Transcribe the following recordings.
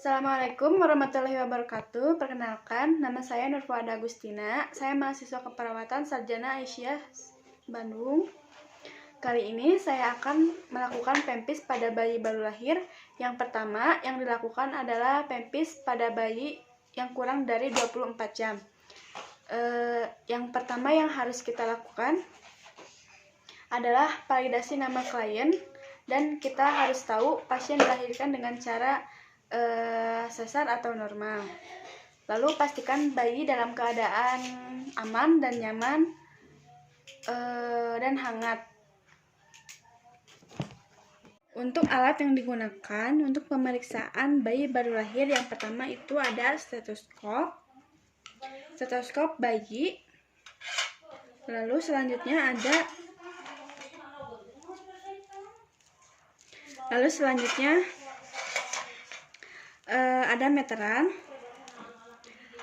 Assalamualaikum warahmatullahi wabarakatuh. Perkenalkan, nama saya Nurfuada Agustina. Saya mahasiswa keperawatan Sarjana Aisyah Bandung. Kali ini saya akan melakukan pempis pada bayi baru lahir. Yang pertama yang dilakukan adalah pempis pada bayi yang kurang dari 24 jam. Yang pertama yang harus kita lakukan adalah validasi nama klien, dan kita harus tahu pasien dilahirkan dengan cara sesar atau normal. Lalu pastikan bayi dalam keadaan aman dan nyaman dan hangat. Untuk alat yang digunakan untuk pemeriksaan bayi baru lahir, yang pertama itu ada stetoskop bayi. Lalu selanjutnya ada meteran,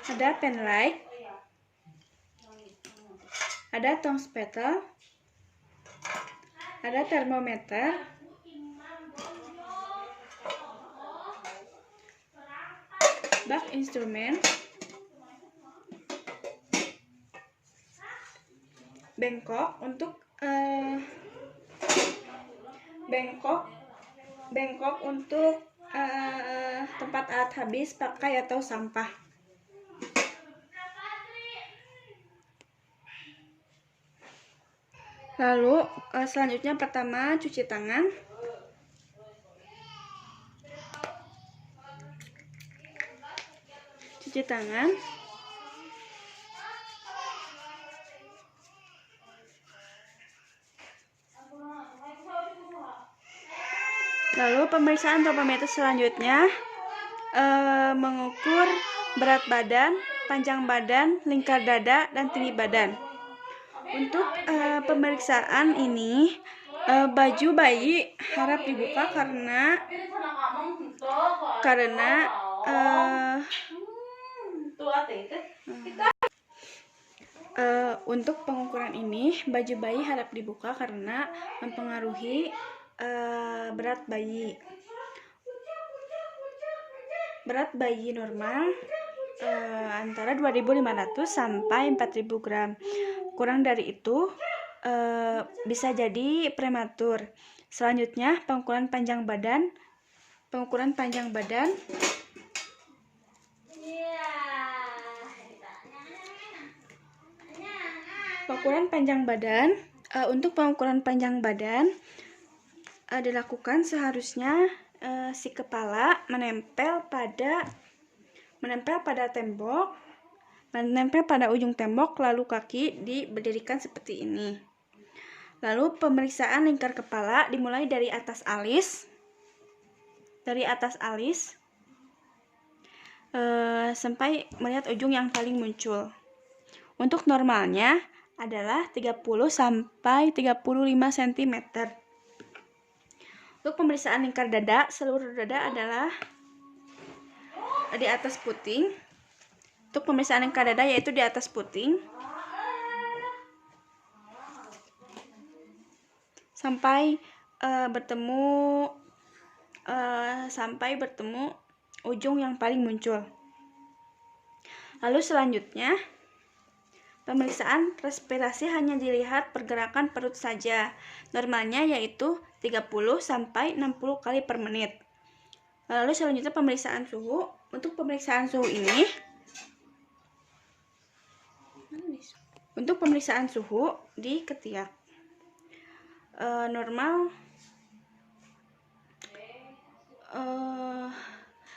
ada penlight, ada tong spettle, ada termometer, bak instrumen, bengkok untuk tempat alat habis pakai atau sampah. Lalu selanjutnya pertama cuci tangan. Lalu pemeriksaan termometer selanjutnya mengukur berat badan, panjang badan, lingkar dada, dan tinggi badan. Untuk pemeriksaan ini baju bayi harap dibuka karena untuk pengukuran ini baju bayi harap dibuka karena mempengaruhi berat bayi. Berat bayi normal antara 2.500 sampai 4.000 gram. Kurang dari itu bisa jadi prematur. Selanjutnya pengukuran panjang badan. Pengukuran panjang badan untuk pengukuran panjang badan dilakukan seharusnya si kepala menempel pada ujung tembok, lalu kaki diberdirikan seperti ini. Lalu pemeriksaan lingkar kepala dimulai dari atas alis sampai melihat ujung yang paling muncul. Untuk normalnya adalah 30 sampai 35 cm. Untuk pemeriksaan lingkar dada, seluruh dada adalah di atas puting. Untuk pemeriksaan lingkar dada yaitu di atas puting sampai bertemu ujung yang paling muncul. Lalu selanjutnya pemeriksaan respirasi hanya dilihat pergerakan perut saja. Normalnya yaitu 30 sampai 60 kali per menit. Lalu selanjutnya pemeriksaan suhu. Untuk pemeriksaan suhu ini, di ketiak normal.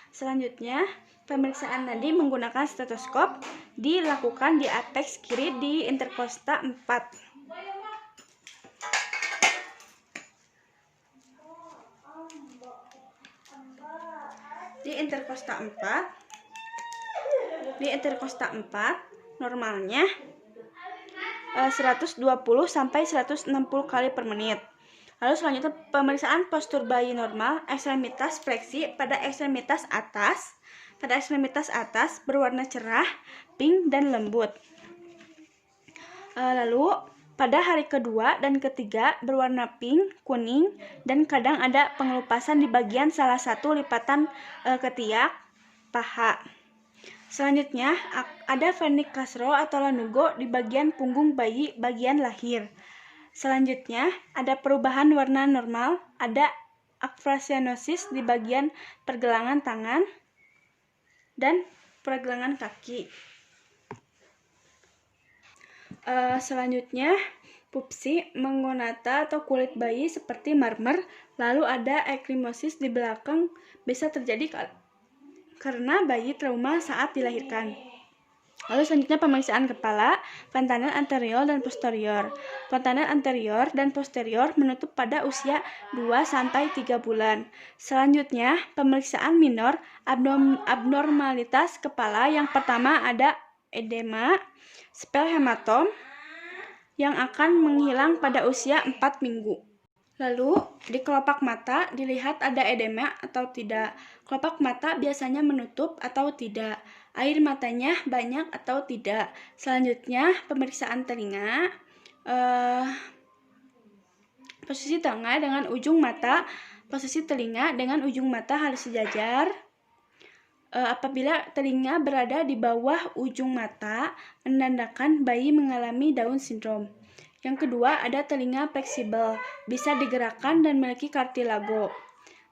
Selanjutnya pemeriksaan nadi menggunakan stetoskop dilakukan di apex kiri di interkosta 4. Di interkosta 4 normalnya 120 sampai 160 kali per menit. Lalu selanjutnya pemeriksaan postur bayi normal, ekstremitas fleksi pada ekstremitas atas berwarna cerah, pink, dan lembut. Lalu pada hari kedua dan ketiga berwarna pink, kuning, dan kadang ada pengelupasan di bagian salah satu lipatan ketiak paha. Selanjutnya, ada Vernic Castro atau lanugo di bagian punggung bayi bagian lahir. Selanjutnya, ada perubahan warna normal, ada aphasianosis di bagian pergelangan tangan dan pergelangan kaki. Selanjutnya, pupsi mengonata atau kulit bayi seperti marmer, lalu ada ekrimosis di belakang, bisa terjadi karena bayi trauma saat dilahirkan. Lalu selanjutnya pemeriksaan kepala, fontanel anterior dan posterior. Fontanel anterior dan posterior menutup pada usia 2-3 bulan. Selanjutnya pemeriksaan minor, abnormalitas kepala. Yang pertama ada edema, spelhematom yang akan menghilang pada usia 4 minggu. Lalu, di kelopak mata dilihat ada edema atau tidak. Kelopak mata biasanya menutup atau tidak. Air matanya banyak atau tidak. Selanjutnya, pemeriksaan telinga. Posisi telinga dengan ujung mata. Posisi telinga dengan ujung mata harus sejajar. Apabila telinga berada di bawah ujung mata, menandakan bayi mengalami Down syndrome. Yang kedua, ada telinga fleksibel, bisa digerakkan dan memiliki kartilago.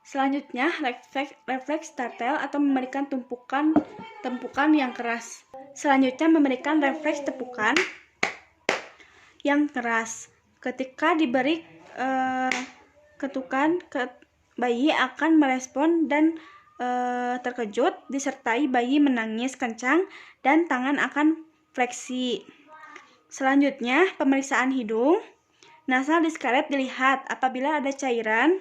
Selanjutnya, refleks tarsal atau memberikan tempukan yang keras. Selanjutnya, memberikan refleks tepukan yang keras. Ketika diberi ketukan, bayi akan merespon dan terkejut, disertai bayi menangis kencang dan tangan akan fleksi. Selanjutnya, pemeriksaan hidung. Nasal discret dilihat apabila ada cairan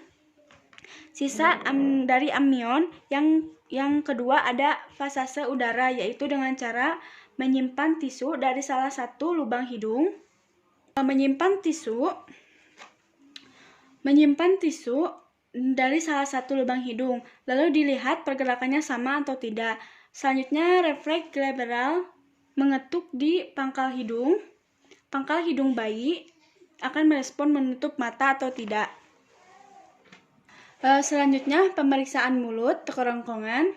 sisa dari amnion. Yang kedua ada fasase udara, yaitu dengan cara menyimpan tisu dari salah satu lubang hidung. Menyimpan tisu dari salah satu lubang hidung, lalu dilihat pergerakannya sama atau tidak. Selanjutnya, refleks glabral mengetuk di pangkal hidung. Pangkal hidung bayi akan merespon menutup mata atau tidak. Selanjutnya, pemeriksaan mulut, kerongkongan,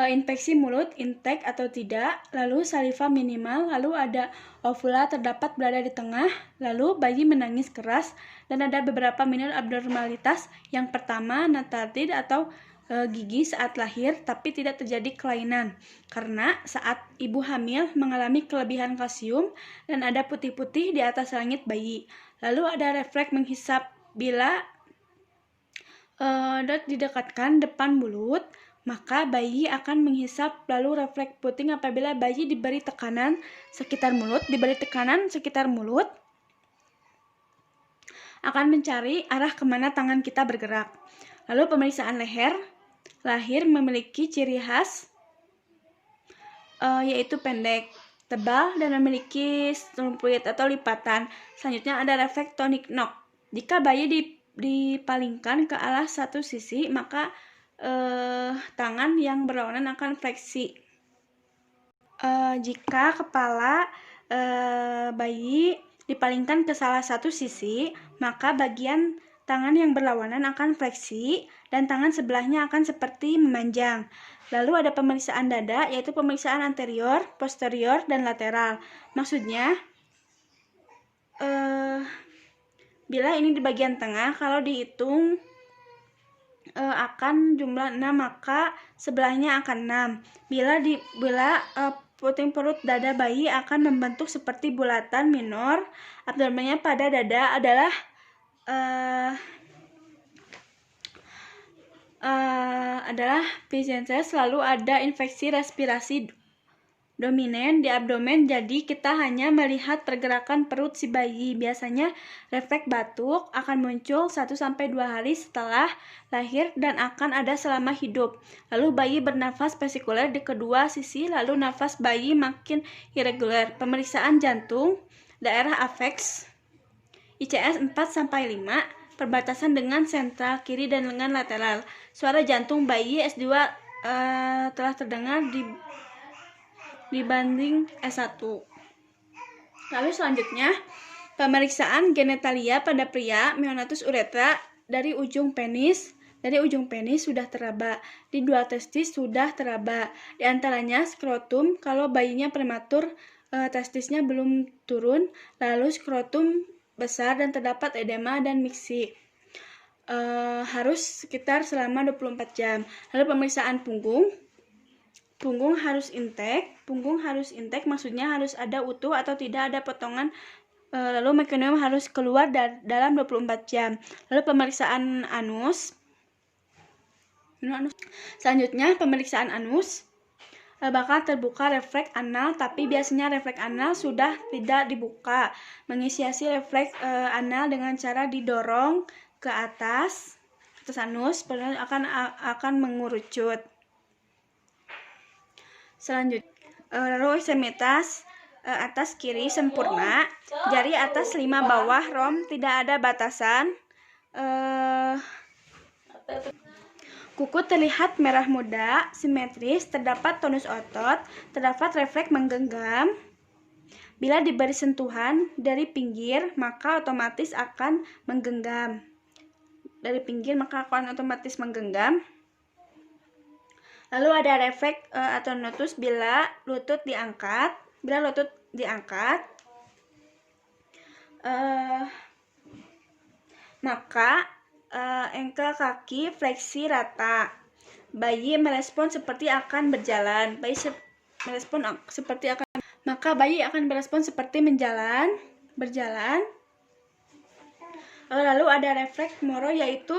infeksi mulut, intake atau tidak, lalu saliva minimal, lalu ada ovula terdapat berada di tengah, lalu bayi menangis keras, dan ada beberapa minor abnormalitas. Yang pertama, natardid atau gigi saat lahir, tapi tidak terjadi kelainan karena saat ibu hamil mengalami kelebihan kalsium dan ada putih-putih di atas langit bayi. Lalu ada refleks menghisap bila didekatkan depan mulut, maka bayi akan menghisap. Lalu refleks puting apabila bayi diberi tekanan sekitar mulut, akan mencari arah kemana tangan kita bergerak. Lalu pemeriksaan leher. Lahir memiliki ciri khas yaitu pendek, tebal, dan memiliki strumpuit atau lipatan. Selanjutnya ada refleks tonic knock. Jika bayi dipalingkan ke arah satu sisi, maka tangan yang berlawanan akan fleksi. Jika kepala bayi dipalingkan ke salah satu sisi, maka bagian tangan yang berlawanan akan fleksi dan tangan sebelahnya akan seperti memanjang. Lalu ada pemeriksaan dada, yaitu pemeriksaan anterior, posterior, dan lateral. Maksudnya, bila ini di bagian tengah, kalau dihitung akan jumlah 6, maka sebelahnya akan 6. Bila puting perut dada bayi akan membentuk seperti bulatan minor. Abdomennya pada dada adalah Picenses. Lalu ada infeksi respirasi dominan di abdomen, jadi kita hanya melihat pergerakan perut si bayi. Biasanya refleks batuk akan muncul 1-2 hari setelah lahir dan akan ada selama hidup. Lalu bayi bernafas vesikuler di kedua sisi, lalu nafas bayi makin irregular. Pemeriksaan jantung, daerah afeks, ICS 4-5, perbatasan dengan sentral kiri dan lengan lateral. Suara jantung bayi S2 telah terdengar dibanding S1. Lalu selanjutnya, pemeriksaan genitalia pada pria, meonatus uretra dari ujung penis, dari ujung penis sudah teraba, di 2 testis sudah teraba. Di antaranya skrotum kalau bayinya prematur, testisnya belum turun, lalu skrotum besar dan terdapat edema dan miksi. Harus sekitar selama 24 jam. Lalu pemeriksaan punggung. Punggung harus intek maksudnya harus ada utuh atau tidak ada potongan, lalu mekonium harus keluar dalam 24 jam. Lalu pemeriksaan anus. Selanjutnya pemeriksaan anus, bakal terbuka refleks anal, tapi biasanya refleks anal sudah tidak dibuka. Menginisiasi refleks anal dengan cara didorong ke atas anus, akan mengerucut. Selanjutnya, lalu eksemitas atas kiri sempurna, jari atas 5 bawah rom, tidak ada batasan. Kuku terlihat merah muda, simetris, terdapat tonus otot, terdapat refleks menggenggam. Bila diberi sentuhan dari pinggir, maka otomatis akan menggenggam. Lalu ada refleks atonotus bila lutut diangkat. Maka engkel kaki fleksi rata. Bayi merespon seperti akan berjalan. Maka bayi akan berespon seperti berjalan. Lalu ada refleks Moro, yaitu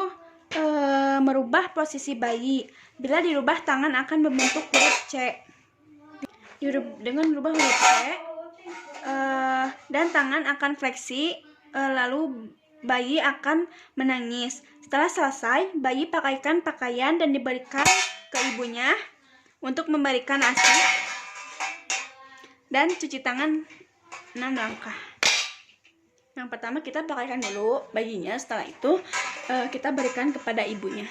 merubah posisi bayi. Bila dirubah, tangan akan membentuk huruf C. Dengan merubah huruf C, dan tangan akan fleksi, lalu bayi akan menangis. Setelah selesai, bayi pakaikan pakaian dan diberikan ke ibunya untuk memberikan ASI dan cuci tangan 6 langkah. Yang pertama kita pakaikan dulu bayinya, setelah itu kita berikan kepada ibunya.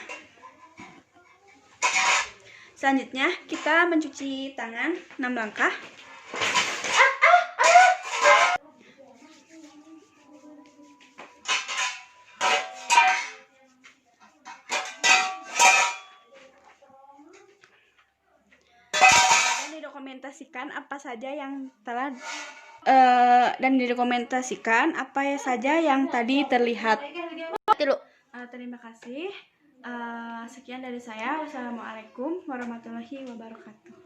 Selanjutnya kita mencuci tangan 6 langkah. Dan didokumentasikan apa saja yang tadi terlihat. Terima kasih. Sekian dari saya. Wassalamualaikum warahmatullahi wabarakatuh.